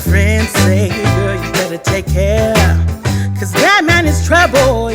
friends say, girl, you better take care, 'cause that man is trouble.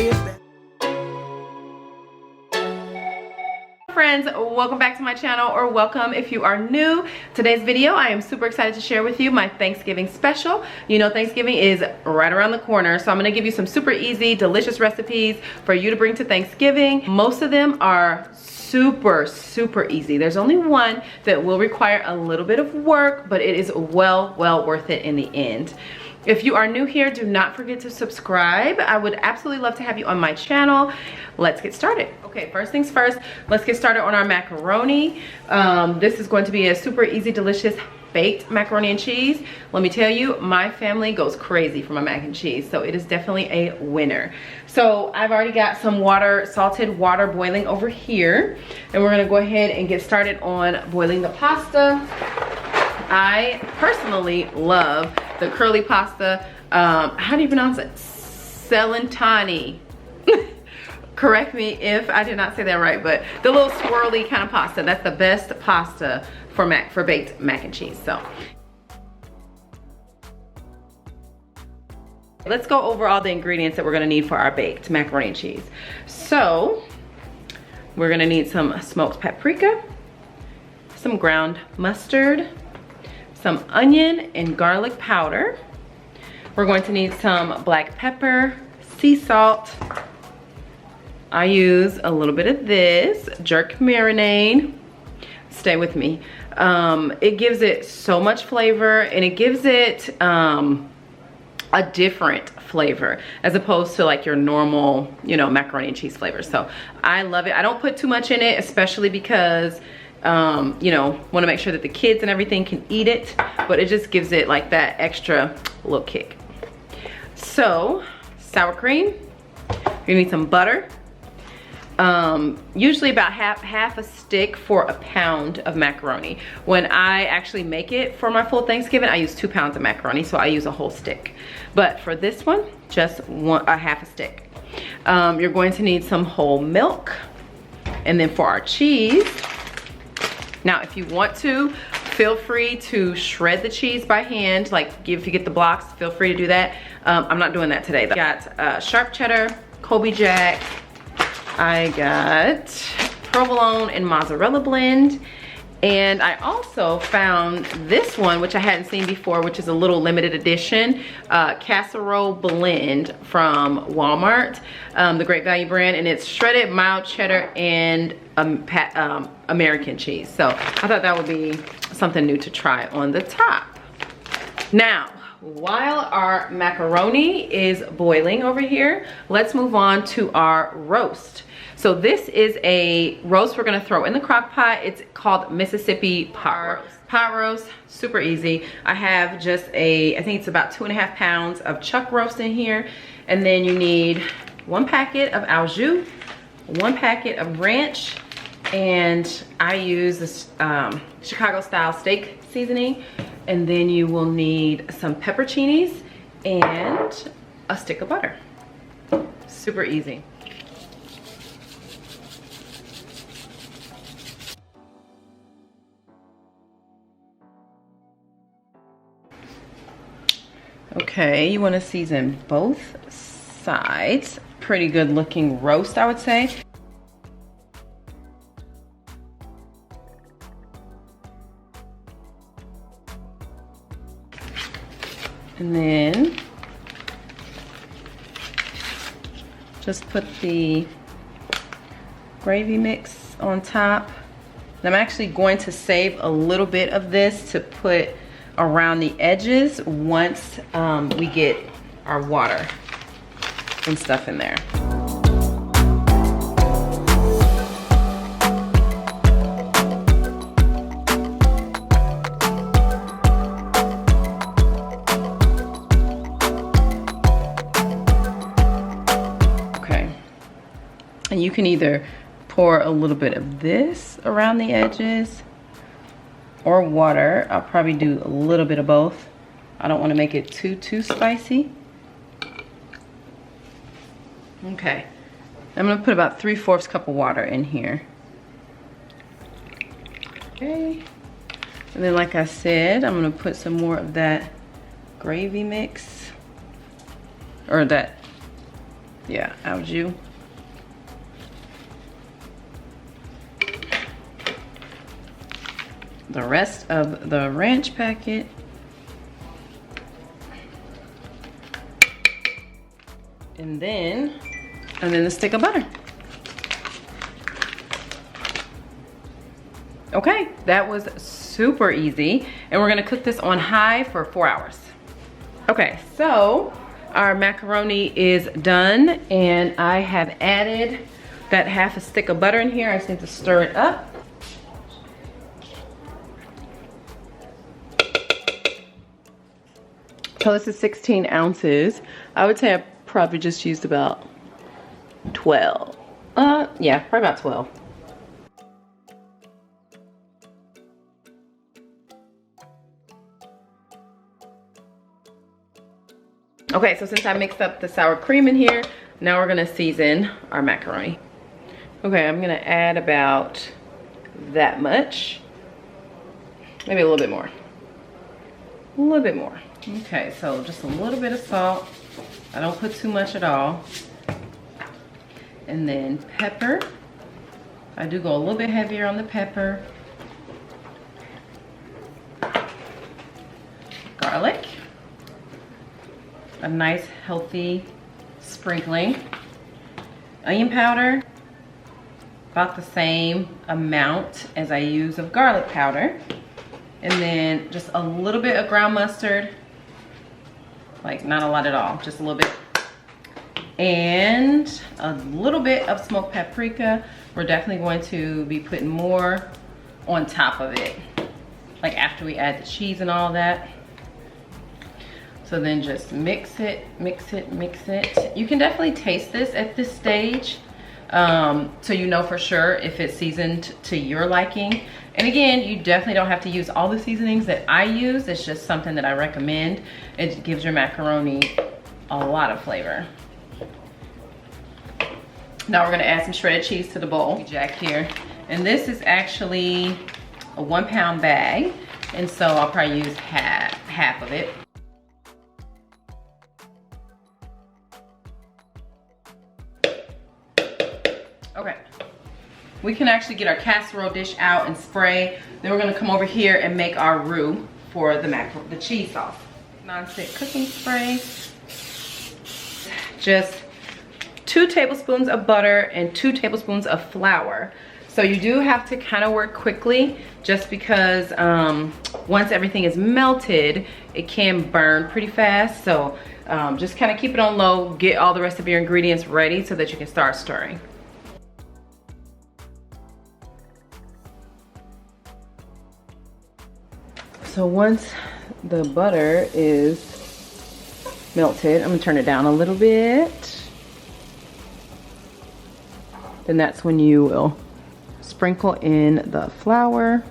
Friends, welcome back to my channel, or welcome if you are new. Today's video, I am super excited to share with you my Thanksgiving special. You know, Thanksgiving is right around the corner, so I'm gonna give you some super easy, delicious recipes for you to bring to Thanksgiving. Most of them are super easy. There's only one that will require a little bit of work, but it is well worth it in the end. If you are new here, do not forget to subscribe. I would absolutely love to have you on my channel. Let's get started. Okay, first things first, let's get started on our macaroni. This is going to be a super easy, delicious baked macaroni and cheese. Let me tell you, my family goes crazy for my mac and cheese, so it is definitely a winner. So I've already got some water, salted water boiling over here, and we're gonna go ahead and get started on boiling the pasta. I personally love the curly pasta. How do you pronounce it? Celentani. Correct me if I did not say that right, but the little swirly kind of pasta, that's the best pasta for baked mac and cheese. So let's go over all the ingredients that we're gonna need for our baked macaroni and cheese. So we're gonna need some smoked paprika, some ground mustard, some onion and garlic powder. We're going to need some black pepper, sea salt. I use a little bit of this jerk marinade. Stay with me. It gives it so much flavor, and it gives it a different flavor as opposed to like your normal, you know, macaroni and cheese flavor. So I love it. I don't put too much in it, especially because you know, want to make sure that the kids and everything can eat it, but it just gives it like that extra little kick. So sour cream, you need some butter, usually about half a stick for a pound of macaroni. When I actually make it for my full Thanksgiving, I use 2 pounds of macaroni, so I use a whole stick. But for this one, just a half a stick. You're going to need some whole milk, and then for our cheese, now if you want to, feel free to shred the cheese by hand. Like if you get the blocks, feel free to do that. I'm not doing that today though. Got sharp cheddar, Colby Jack, I got provolone and mozzarella blend, and I also found this one, which I hadn't seen before, which is a little limited edition casserole blend from Walmart, the Great Value brand, and it's shredded mild cheddar and American cheese. So I thought that would be something new to try on the top. Now, while our macaroni is boiling over here, let's move on to our roast. So this is a roast we're gonna throw in the crock pot. It's called Mississippi pot roast. Pot roast, super easy. I have just I think it's about 2.5 pounds of chuck roast in here. And then you need 1 packet of au jus, 1 packet of ranch, and I use this Chicago style steak seasoning. And then you will need some pepperoncinis and a stick of butter. Super easy. Okay, you want to season both sides. Pretty good looking roast, I would say. And then just put the gravy mix on top. And I'm actually going to save a little bit of this to put around the edges once we get our water and stuff in there. Okay, and you can either pour a little bit of this around the edges or water. I'll probably do a little bit of both. I don't want to make it too spicy. Okay, I'm gonna put about 3/4 cup of water in here. Okay, and then like I said, I'm gonna put some more of that gravy mix, or that, yeah, au jus. The rest of the ranch packet. And then the stick of butter. Okay, that was super easy. And we're gonna cook this on high for 4 hours. Okay, so our macaroni is done, and I have added that half a stick of butter in here. I just need to stir it up. So this is 16 ounces. I would say I probably just used about 12. Yeah, probably about 12. Okay, so since I mixed up the sour cream in here, now we're gonna season our macaroni. Okay, I'm gonna add about that much. Maybe a little bit more. A little bit more. Okay, so just a little bit of salt. I don't put too much at all. And then pepper. I do go a little bit heavier on the pepper. Garlic. A nice healthy sprinkling. Onion powder. About the same amount as I use of garlic powder. And then just a little bit of ground mustard. Like not a lot at all, just a little bit. And a little bit of smoked paprika. We're definitely going to be putting more on top of it, like after we add the cheese and all that. So then just mix it, mix it, mix it. You can definitely taste this at this stage, so you know for sure if it's seasoned to your liking. And again, you definitely don't have to use all the seasonings that I use. It's just something that I recommend. It gives your macaroni a lot of flavor. Now we're gonna add some shredded cheese to the bowl. Jack here. And this is actually a 1 pound bag. And so I'll probably use half of it. Okay. We can actually get our casserole dish out and spray. Then we're gonna come over here and make our roux for the cheese sauce. Non-stick cooking spray. Just 2 tablespoons of butter and 2 tablespoons of flour. So you do have to kind of work quickly just because once everything is melted, it can burn pretty fast. So just kind of keep it on low, get all the rest of your ingredients ready so that you can start stirring. So once the butter is melted, I'm gonna turn it down a little bit. Then that's when you will sprinkle in the flour.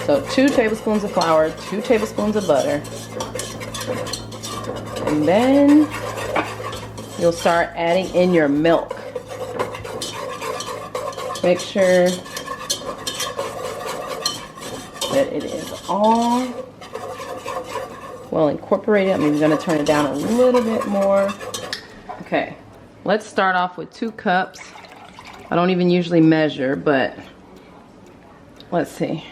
So 2 tablespoons of flour, 2 tablespoons of butter. And then you'll start adding in your milk. Make sure that it is all well incorporated. I'm even gonna turn it down a little bit more. Okay, let's start off with 2 cups. I don't even usually measure, but let's see.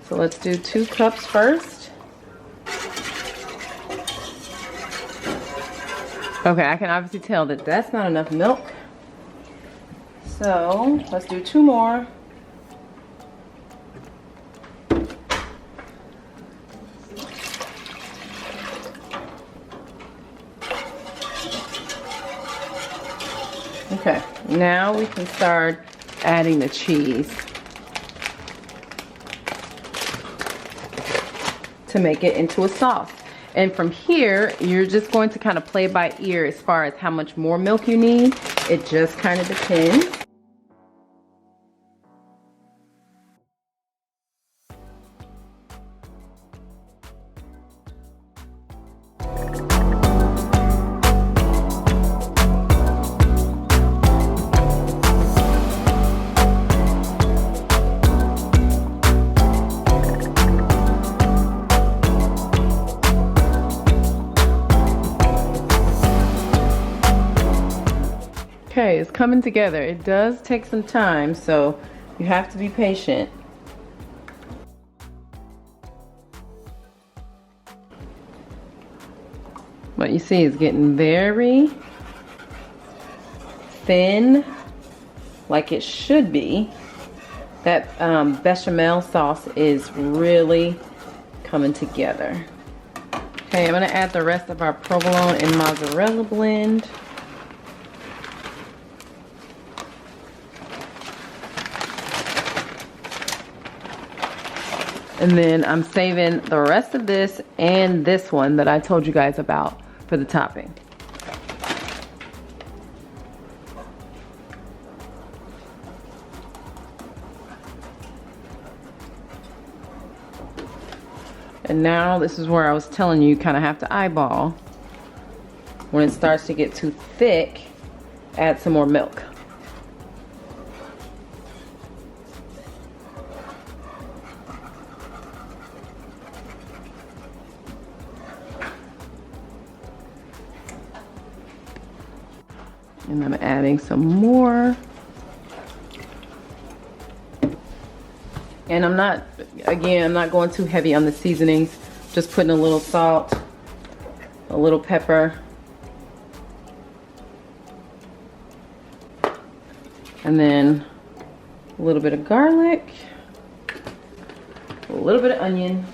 So let's do 2 cups first. Okay, I can obviously tell that that's not enough milk. So let's do 2 more. Okay, now we can start adding the cheese to make it into a sauce. And from here, you're just going to kind of play by ear as far as how much more milk you need. It just kind of depends. coming together. It does take some time, so you have to be patient. But you see, it's getting very thin, like it should be. That bechamel sauce is really coming together. Okay, I'm gonna add the rest of our provolone and mozzarella blend. And then I'm saving the rest of this and this one that I told you guys about for the topping. And now this is where I was telling you kind of have to eyeball. When it starts to get too thick, add some more milk. And I'm adding some more. And I'm not going too heavy on the seasonings. Just putting a little salt, a little pepper, and then a little bit of garlic, a little bit of onion.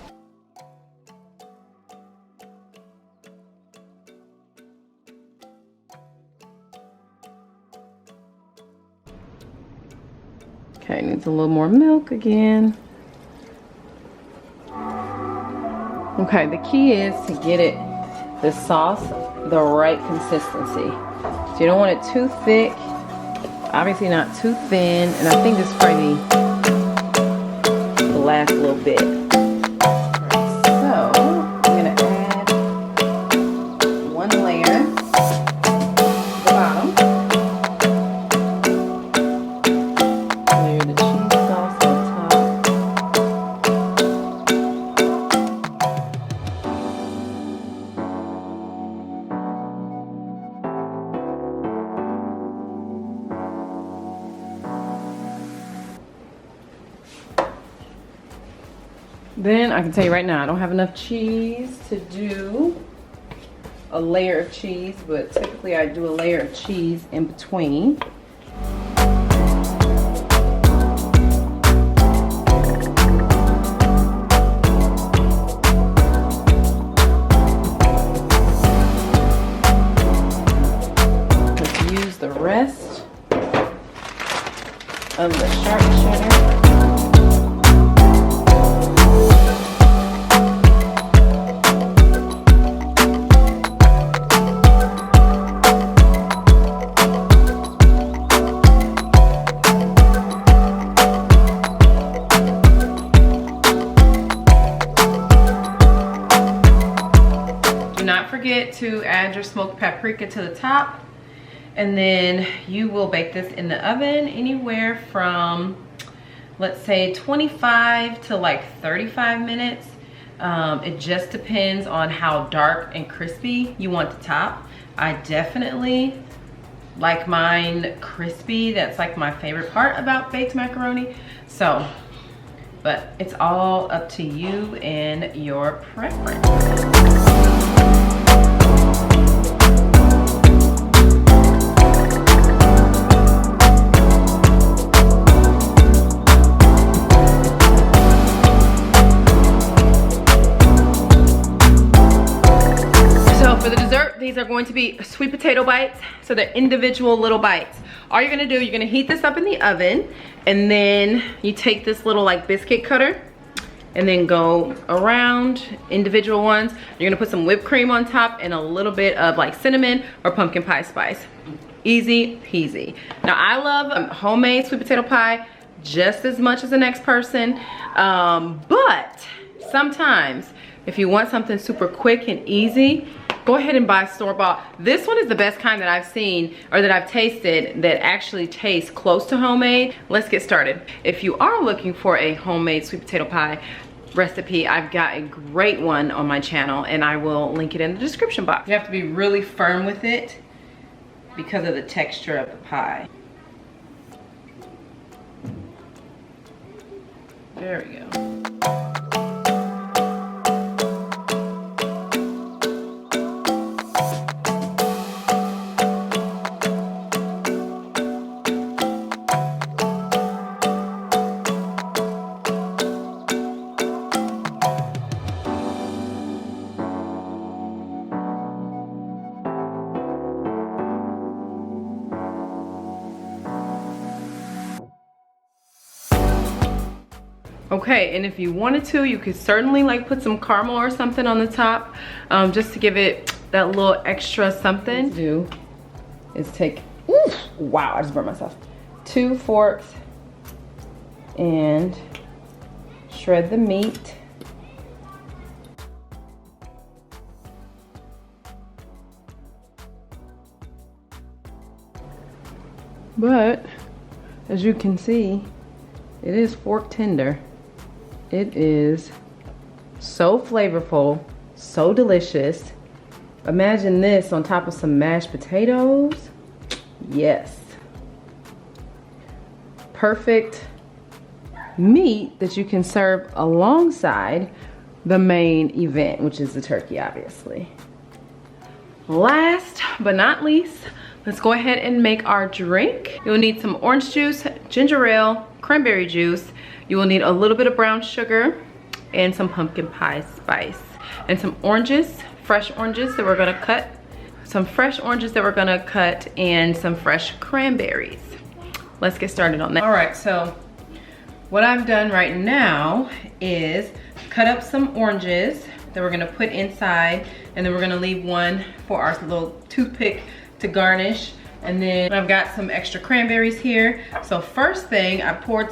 Okay, needs a little more milk again. Okay, the key is to get the sauce the right consistency. So you don't want it too thick, obviously not too thin, and I think this is probably the last little bit. So I'm gonna add one layer at the bottom. Layer the cheese sauce on top. Then I can tell you right now, I don't have enough cheese to do a layer of cheese, but typically I do a layer of cheese in between. Let's use the rest of the sharp cheddar. Forget to add your smoked paprika to the top, and then you will bake this in the oven anywhere from, let's say, 25 to like 35 minutes. It just depends on how dark and crispy you want the top. I definitely like mine crispy. That's like my favorite part about baked macaroni. So, but it's all up to you and your preference. These are going to be sweet potato bites, so they're individual little bites. All you're gonna do, you're gonna heat this up in the oven, and then you take this little like biscuit cutter and then go around individual ones. You're gonna put some whipped cream on top and a little bit of like cinnamon or pumpkin pie spice. Easy peasy. Now I love homemade sweet potato pie just as much as the next person, but sometimes if you want something super quick and easy, go ahead and buy store-bought. This one is the best kind that I've seen or that I've tasted that actually tastes close to homemade. Let's get started. If you are looking for a homemade sweet potato pie recipe, I've got a great one on my channel and I will link it in the description box. You have to be really firm with it because of the texture of the pie. There we go. Okay, and if you wanted to, you could certainly like put some caramel or something on the top, just to give it that little extra something. What to do is take, oof, wow, I just burned myself. 2 forks and shred the meat. But as you can see, it is fork tender. It is so flavorful, so delicious. Imagine this on top of some mashed potatoes. Yes. Perfect meat that you can serve alongside the main event, which is the turkey, obviously. Last but not least, let's go ahead and make our drink. You'll need some orange juice, ginger ale, cranberry juice. You will need a little bit of brown sugar and some pumpkin pie spice. And some oranges, fresh oranges that we're gonna cut. Some fresh oranges that we're gonna cut and some fresh cranberries. Let's get started on that. All right, so what I've done right now is cut up some oranges that we're gonna put inside, and then we're gonna leave one for our little toothpick to garnish. And then I've got some extra cranberries here. So first thing, I poured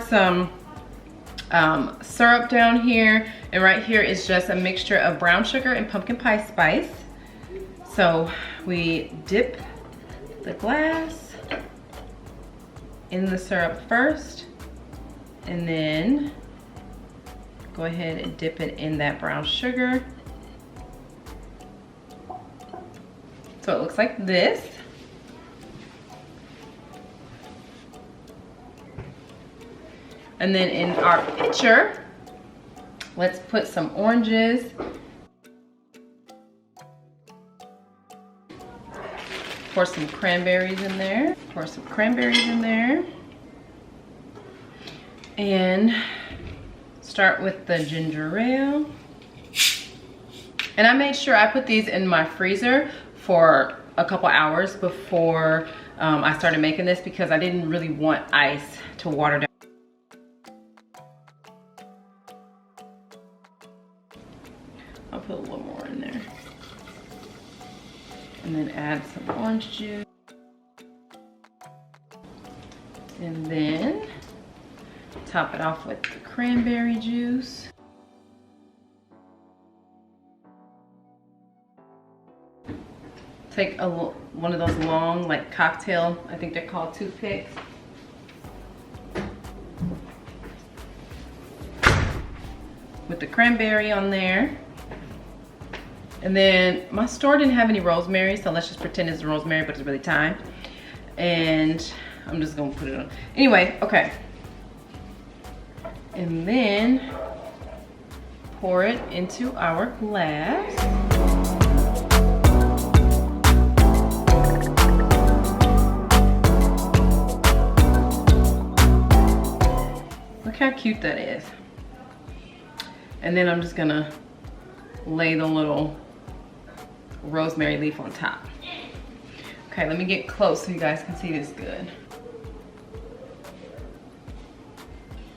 some syrup down here, and right here is just a mixture of brown sugar and pumpkin pie spice. So we dip the glass in the syrup first, and then go ahead and dip it in that brown sugar. So it looks like this. And then in our pitcher, let's put some oranges. Pour some cranberries in there. Pour some cranberries in there. And start with the ginger ale. And I made sure I put these in my freezer for a couple hours before I started making this, because I didn't really want ice to water down. I'll put a little more in there. And then add some orange juice. And then top it off with the cranberry juice. Take one of those long, like cocktail, I think they're called toothpicks. With the cranberry on there. And then my store didn't have any rosemary, so let's just pretend it's rosemary, but it's really thyme. And I'm just gonna put it on. Anyway, okay. And then pour it into our glass. Look how cute that is. And then I'm just gonna lay the little rosemary leaf on top. Okay, let me get close so you guys can see this good.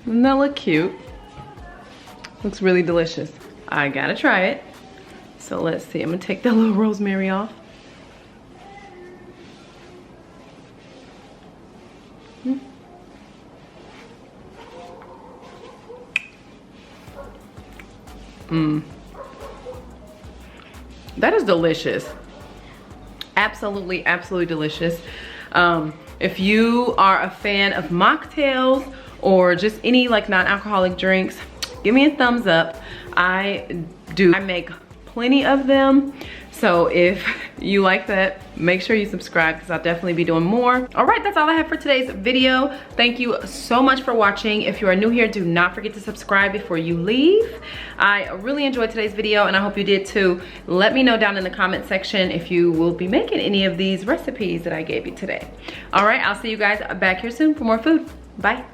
Doesn't that look cute? Looks really delicious. I gotta try it. So let's see, I'm gonna take that little rosemary off. That is delicious. Absolutely, absolutely delicious. If you are a fan of mocktails or just any like non-alcoholic drinks, give me a thumbs up. I make plenty of them, So if you like that, make sure you subscribe because I'll definitely be doing more. All right, that's all I have for today's video. Thank you so much for watching. If you are new here, do not forget to subscribe before you leave. I really enjoyed today's video and I hope you did too. Let me know down in the comment section if you will be making any of these recipes that I gave you today. All right, I'll see you guys back here soon for more food. Bye.